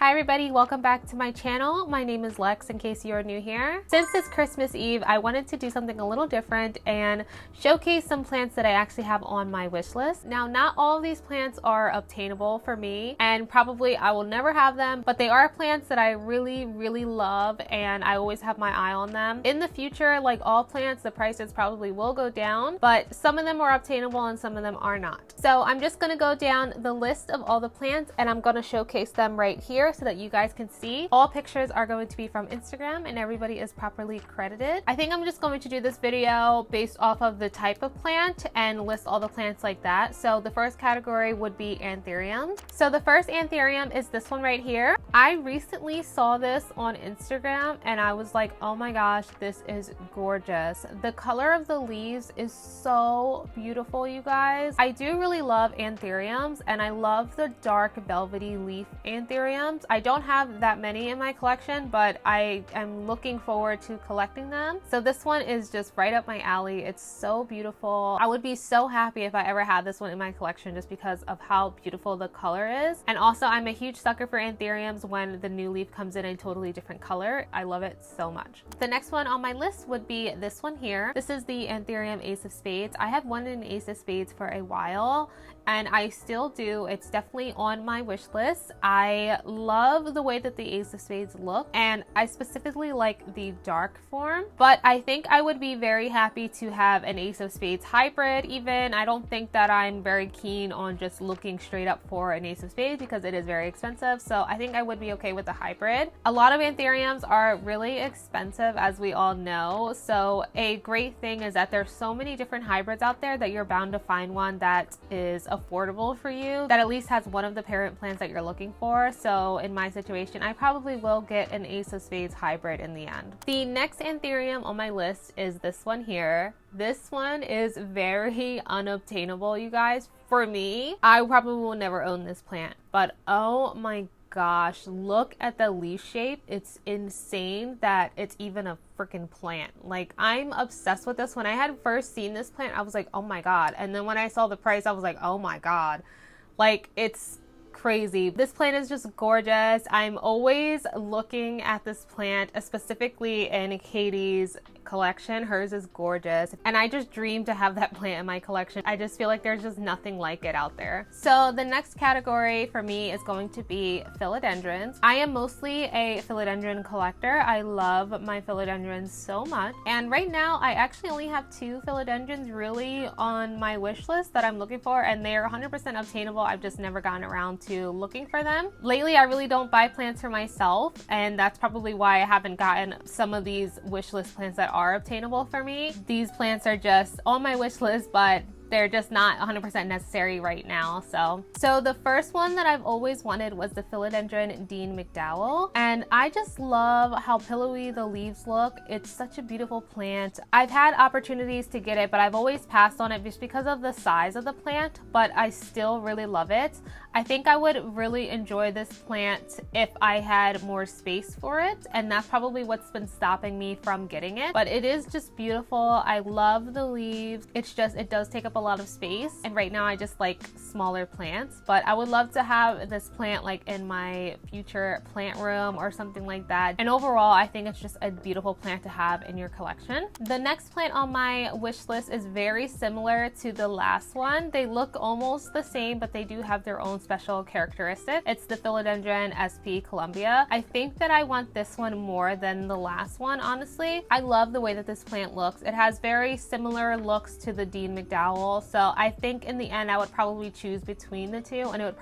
Hi everybody, welcome back to my channel. My name is Lex in case you are new here. Since it's Christmas Eve, I wanted to do something a little different and showcase some plants that I actually have on my wish list. Now, not all of these plants are obtainable for me and probably I will never have them, but they are plants that I really love and I always have my eye on them. In the future, like all plants, the prices probably will go down, but some of them are obtainable and some of them are not. So I'm just gonna go down the list of all the plants and I'm gonna showcase them right here so that you guys can see. All pictures are going to be from Instagram and everybody is properly credited. I think I'm just going to do this video based off of the type of plant and list all the plants like that. So the first category would be anthuriums. So the first anthurium is this one right here. I recently saw this on Instagram and I was like, oh my gosh, this is gorgeous. The color of the leaves is so beautiful, you guys. I do really love anthuriums and I love the dark velvety leaf anthuriums. I don't have that many in my collection, but I am looking forward to collecting them. So this one is just right up my alley. It's so beautiful. I would be so happy if I ever had this one in my collection just because of how beautiful the color is. And also I'm a huge sucker for anthuriums when the new leaf comes in a totally different color. I love it so much. The next one on my list would be this one here. This is the Anthurium Ace of Spades. I have one in Ace of Spades for a while and I still do. It's definitely on my wish list. I love the way that the Ace of Spades look and I specifically like the dark form, but I think I would be very happy to have an Ace of Spades hybrid even. I don't think that I'm very keen on just looking straight up for an Ace of Spades because it is very expensive, so I think I would be okay with the hybrid. A lot of anthuriums are really expensive, as we all know, so a great thing is that there's so many different hybrids out there that you're bound to find one that is affordable for you, that at least has one of the parent plants that you're looking for. So in my situation, I probably will get an Ace of Spades hybrid in the end. The next anthurium on my list is this one here. This one is very unobtainable, you guys. For me, I probably will never own this plant, but oh my gosh, look at the leaf shape. It's insane that it's even a freaking plant. Like, I'm obsessed with this. When I had first seen this plant, I was like, oh my god. And then when I saw the price, I was like, oh my god. Like, it's crazy. This plant is just gorgeous. I'm always looking at this plant, specifically in Katie's collection. Hers is gorgeous and I just dream to have that plant in my collection. I just feel like there's just nothing like it out there. So the next category for me is going to be philodendrons. I am mostly a philodendron collector. I love my philodendrons so much, and right now I actually only have 2 philodendrons really on my wish list that I'm looking for, and they are 100% obtainable. I've just never gotten around to looking for them. Lately I really don't buy plants for myself, and that's probably why I haven't gotten some of these wish list plants that are obtainable for me. These plants are just on my wish list, but they're just not 100% necessary right now. So the first one that I've always wanted was the philodendron Dean McDowell, and I just love how pillowy the leaves look. It's such a beautiful plant. I've had opportunities to get it, but I've always passed on it just because of the size of the plant, but I still really love it. I think I would really enjoy this plant if I had more space for it, and that's probably what's been stopping me from getting it. But it is just beautiful. I love the leaves. It's just, it does take up a lot of space, and right now I just like smaller plants, but I would love to have this plant like in my future plant room or something like that. And overall, I think it's just a beautiful plant to have in your collection. The next plant on my wish list is very similar to the last one. They look almost the same, but they do have their own special characteristic. It's the philodendron SP Columbia. I think that I want this one more than the last one, honestly. I love the way that this plant looks. It has very similar looks to the Dean McDowell, so I think in the end I would probably choose between the two, and it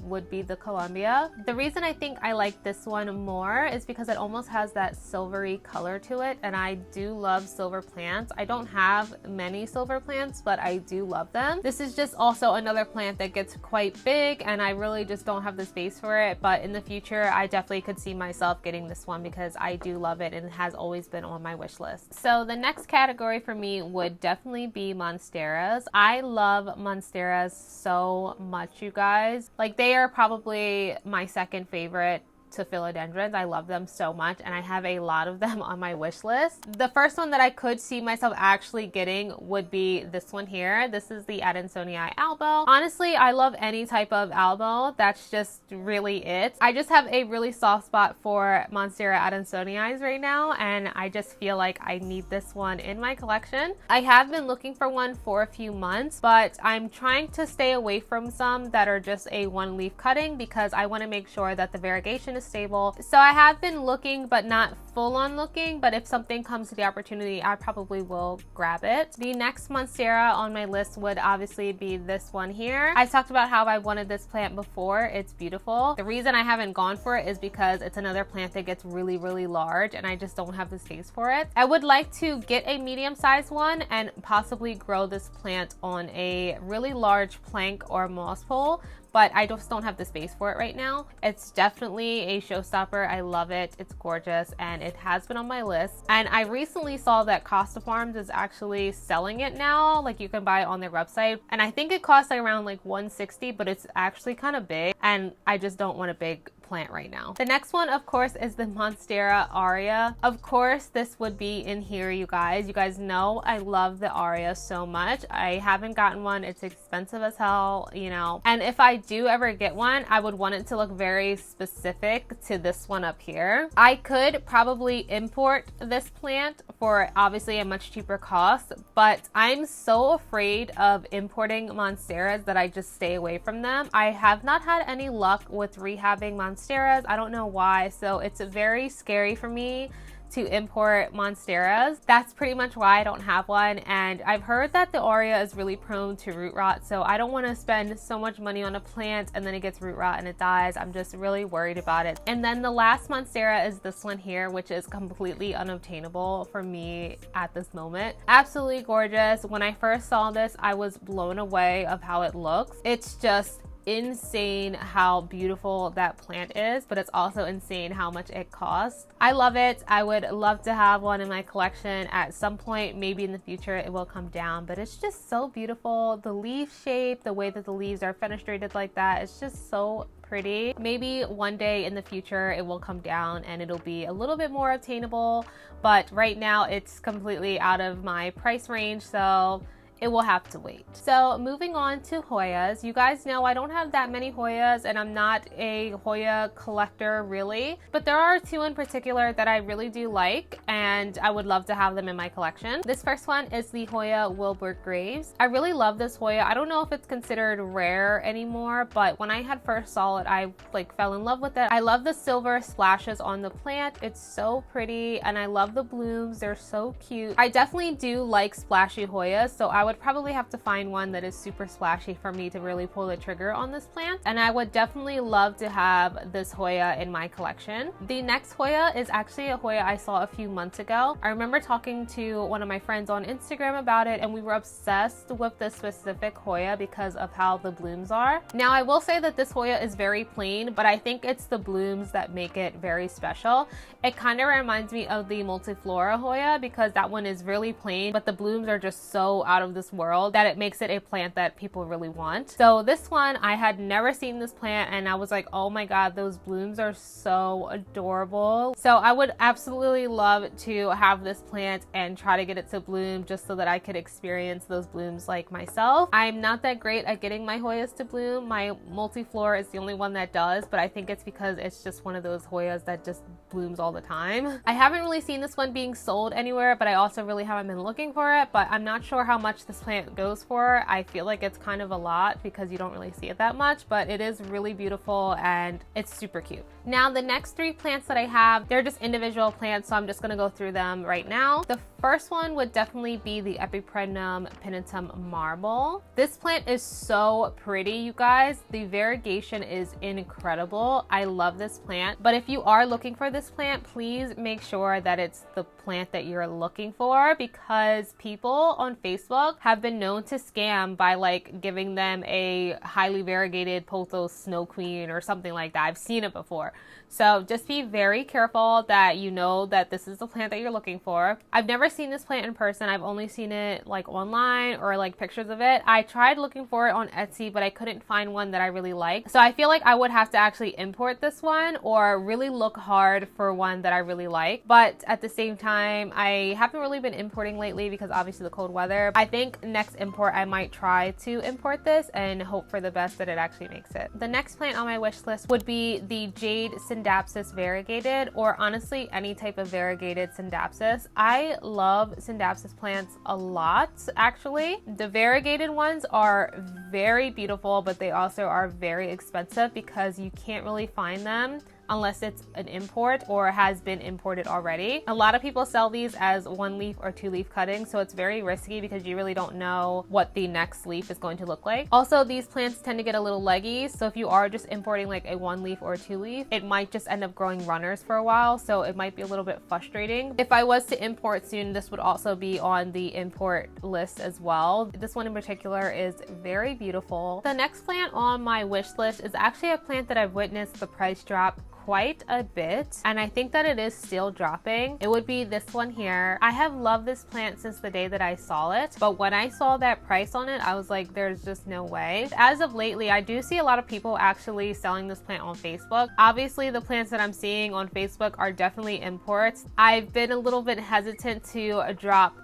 would be the Columbia. The reason I think I like this one more is because it almost has that silvery color to it, and I do love silver plants. I don't have many silver plants, but I do love them. This is just also another plant that gets quite big and I really just don't have the space for it, but in the future I definitely could see myself getting this one because I do love it and it has always been on my wish list. So the next category for me would definitely be monsteras. I love monsteras so much, you guys. Like, they are probably my second favorite to philodendrons. I love them so much, and I have a lot of them on my wish list. The first one that I could see myself actually getting would be this one here. This is the Adansonii albo. Honestly, I love any type of albo. That's just really it. I just have a really soft spot for monstera Adansonii right now, and I just feel like I need this one in my collection. I have been looking for one for a few months, but I'm trying to stay away from some that are just a one leaf cutting because I want to make sure that the variegation is stable. So I have been looking, but not full on looking, but if something comes to the opportunity, I probably will grab it. The next monstera on my list would obviously be this one here. I talked about how I wanted this plant before. It's beautiful. The reason I haven't gone for it is because it's another plant that gets really, really large, and I just don't have the space for it. I would like to get a medium-sized one and possibly grow this plant on a really large plank or moss pole, but I just don't have the space for it right now. It's definitely a showstopper. I love it. It's gorgeous, and it has been on my list. And I recently saw that Costa Farms is actually selling it now. Like, you can buy it on their website, and I think it costs like around like $160, but it's actually kind of big, and I just don't want a big plant right now. The next one, of course, is the Monstera Aurea. Of course, this would be in here, you guys. You guys know I love the Aurea so much. I haven't gotten one. It's expensive as hell, you know. And if I do ever get one, I would want it to look very specific to this one up here. I could probably import this plant for obviously a much cheaper cost, but I'm so afraid of importing monsteras that I just stay away from them. I have not had any luck with rehabbing monsteras. I don't know why, so it's very scary for me to import monsteras. That's pretty much why I don't have one, and I've heard that the Aurea is really prone to root rot, so I don't want to spend so much money on a plant and then it gets root rot and it dies. I'm just really worried about it. And then the last monstera is this one here, which is completely unobtainable for me at this moment. Absolutely gorgeous. When I first saw this, I was blown away of how it looks. It's just insane how beautiful that plant is, but it's also insane how much it costs. I love it. I would love to have one in my collection at some point. Maybe in the future it will come down, but it's just so beautiful. The leaf shape, the way that the leaves are fenestrated like that, it's just so pretty. Maybe one day in the future it will come down and it'll be a little bit more obtainable, but right now it's completely out of my price range, so it will have to wait. So moving on to Hoyas. You guys know I don't have that many Hoyas, and I'm not a Hoya collector really, but there are two in particular that I really do like, and I would love to have them in my collection. This first one is the Hoya Wilbert Graves. I really love this Hoya. I don't know if it's considered rare anymore, but when I had first saw it, I like fell in love with it. I love the silver splashes on the plant. It's so pretty, and I love the blooms. They're so cute. I definitely do like splashy Hoyas, so I would probably have to find one that is super splashy for me to really pull the trigger on this plant, and I would definitely love to have this Hoya in my collection. The next Hoya is actually a Hoya I saw a few months ago. I remember talking to one of my friends on Instagram about it, and we were obsessed with this specific Hoya because of how the blooms are. Now, I will say that this Hoya is very plain, but I think it's the blooms that make it very special. It kind of reminds me of the Multiflora Hoya because that one is really plain, but the blooms are just so out of this world that it makes it a plant that people really want. So this one, I had never seen this plant, and I was like, oh my god, those blooms are so adorable. So I would absolutely love to have this plant and try to get it to bloom just so that I could experience those blooms like myself. I'm not that great at getting my Hoyas to bloom. My Multiflora is the only one that does, but I think it's because it's just one of those Hoyas that just blooms all the time. I haven't really seen this one being sold anywhere, but I also really haven't been looking for it, but I'm not sure how much this plant goes for. I feel like it's kind of a lot because you don't really see it that much, but it is really beautiful and it's super cute. Now, the next three plants that I have, they're just individual plants, so I'm just gonna go through them right now. The first one would definitely be the Epiprenum pinnatum marble. This plant is so pretty, you guys. The variegation is incredible. I love this plant, but if you are looking for this plant, please make sure that it's the plant that you're looking for, because people on Facebook Facebook have been known to scam by like giving them a highly variegated pothos snow queen or something like that. I've seen it before. So just be very careful that you know that this is the plant that you're looking for. I've never seen this plant in person. I've only seen it like online or like pictures of it. I tried looking for it on Etsy, but I couldn't find one that I really liked. So I feel like I would have to actually import this one or really look hard for one that I really like. But at the same time, I haven't really been importing lately because obviously the cold weather. I think next import I might try to import this and hope for the best that it actually makes it. The next plant on my wish list would be the Jade Scindapsus variegated, or honestly any type of variegated Scindapsus. I love Scindapsus plants a lot actually. The variegated ones are very beautiful, but they also are very expensive because you can't really find them unless it's an import or has been imported already. A lot of people sell these as 1 leaf or 2 leaf cuttings, so it's very risky because you really don't know what the next leaf is going to look like. Also, these plants tend to get a little leggy, so if you are just importing like a 1 leaf or 2 leaf, it might just end up growing runners for a while, so it might be a little bit frustrating. If I was to import soon, this would also be on the import list as well. This one in particular is very beautiful. The next plant on my wish list is actually a plant that I've witnessed the price drop quite a bit, and I think that it is still dropping. It would be this one here. I have loved this plant since the day that I saw it, but when I saw that price on it, I was like, there's just no way. As of lately, I do see a lot of people actually selling this plant on Facebook. Obviously, the plants that I'm seeing on Facebook are definitely imports. I've been a little bit hesitant to drop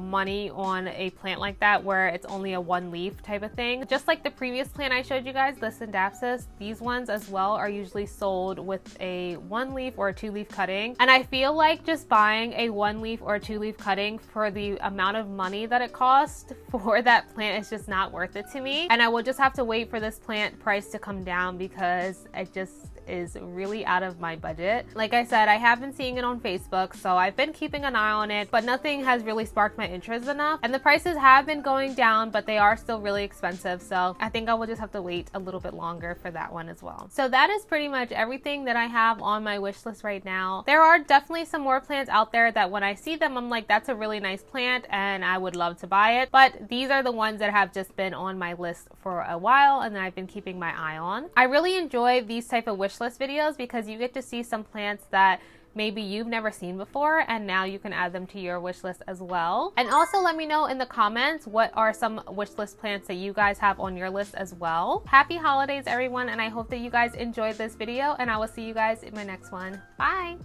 money on a plant like that where it's only a 1 leaf type of thing. Just like the previous plant I showed you guys, the Scindapsus, these ones as well are usually sold with a 1 leaf or a 2 leaf cutting. And I feel like just buying a 1 leaf or 2 leaf cutting for the amount of money that it costs for that plant is just not worth it to me. And I will just have to wait for this plant price to come down because it just is really out of my budget. Like I said, I have been seeing it on Facebook, so I've been keeping an eye on it, but nothing has really sparked my interest enough. And the prices have been going down, but they are still really expensive. So I think I will just have to wait a little bit longer for that one as well. So that is pretty much everything that I have on my wish list right now. There are definitely some more plants out there that when I see them, I'm like, that's a really nice plant and I would love to buy it. But these are the ones that have just been on my list for a while and that I've been keeping my eye on. I really enjoy these type of wish list videos because you get to see some plants that maybe you've never seen before, and now you can add them to your wish list as well. And also let me know in the comments what are some wish list plants that you guys have on your list as well. Happy holidays everyone, and I hope that you guys enjoyed this video, and I will see you guys in my next one. Bye!